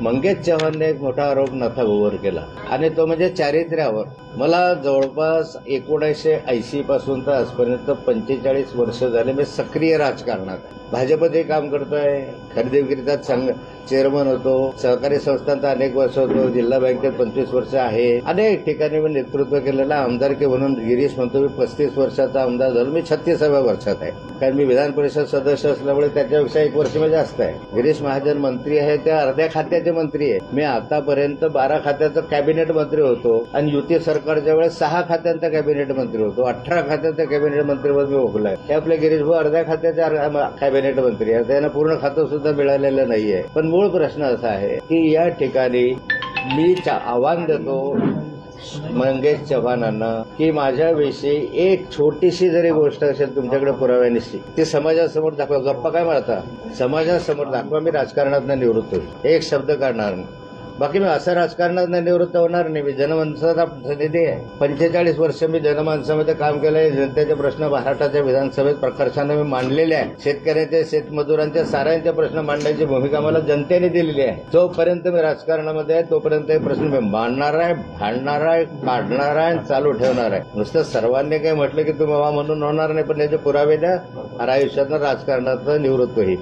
मंगेश चव्हाणने एक मोठा आरोप नफ्यावर केला आणि तो म्हणजे चारित्र्यावर. मला जवळपास 1980 पासून तर आजपर्यंत 45 वर्ष झाले मी सक्रिय राजकारणात आहे. भाजपचे काम करतोय, खरेदी विक्रीचा चेअरमन होतो, सहकारी संस्थांत अनेक वर्ष होतो, जिल्हा बँकेत 25 वर्ष आहे, अनेक ठिकाणी मी नेतृत्व केलेलं. आमदारकी म्हणून गिरीश म्हणतो मी 35 वर्षाचा आमदार झालो. मी 36व्या वर्षात आहे, कारण मी विधान परिषद सदस्य असल्यामुळे त्याच्यापेक्षा 1 वर्ष मी जास्त आहे. गिरीश महाजन मंत्री आहे, त्या अर्ध्या खात्याचे मंत्री आहे. मी आतापर्यंत 12 खात्याचा कॅबिनेट मंत्री होतो आणि युती सरकारच्या वेळेस 6 खात्यांचा कॅबिनेट मंत्री होतो. 18 खात्याचा कॅबिनेट मंत्रीपद मी भोगलाय. हे आपले गिरीश भाऊ अर्ध्या खात्याचे कॅबिनेट मंत्री आहे, त्यांना पूर्ण खातं सुद्धा मिळालेलं नाहीये. पण मूळ प्रश्न असा आहे की या ठिकाणी मी आव्हान देतो मंगेश चव्हाणांना की माझ्याविषयी एक छोटीशी जरी गोष्ट असेल तुमच्याकडे पुराव्यानिशी ती समाजासमोर दाखवा. गप्पा काय मारता, समाजासमोर दाखवा. मी राजकारणात निवृत्त होईल, एक शब्द काढणार नाही. बाकी मी असं राजकारणात निवृत्त होणार नाही. मी जनमानसाचा प्रतिनिधी आहे. 45 वर्ष मी जनमानसामध्ये काम केलंय. जनतेचे प्रश्न महाराष्ट्राच्या विधानसभेत प्रकर्षाने मी मांडलेले आहे. शेतकऱ्यांचे, शेतमजुरांचे, साऱ्यांचे प्रश्न मांडण्याची भूमिका मला जनतेने दिलेली आहे. जोपर्यंत मी राजकारणामध्ये आहे तोपर्यंत हे प्रश्न मी मांडणार आहे, भांडणार आहे, काढणार आहे, चालू ठेवणार आहे. नुसतं सर्वांनी काही म्हटलं की तुम्ही म्हणून होणार नाही, पण याचे पुरावे द्या. आयुष्यात राजकारणात निवृत्त होईल.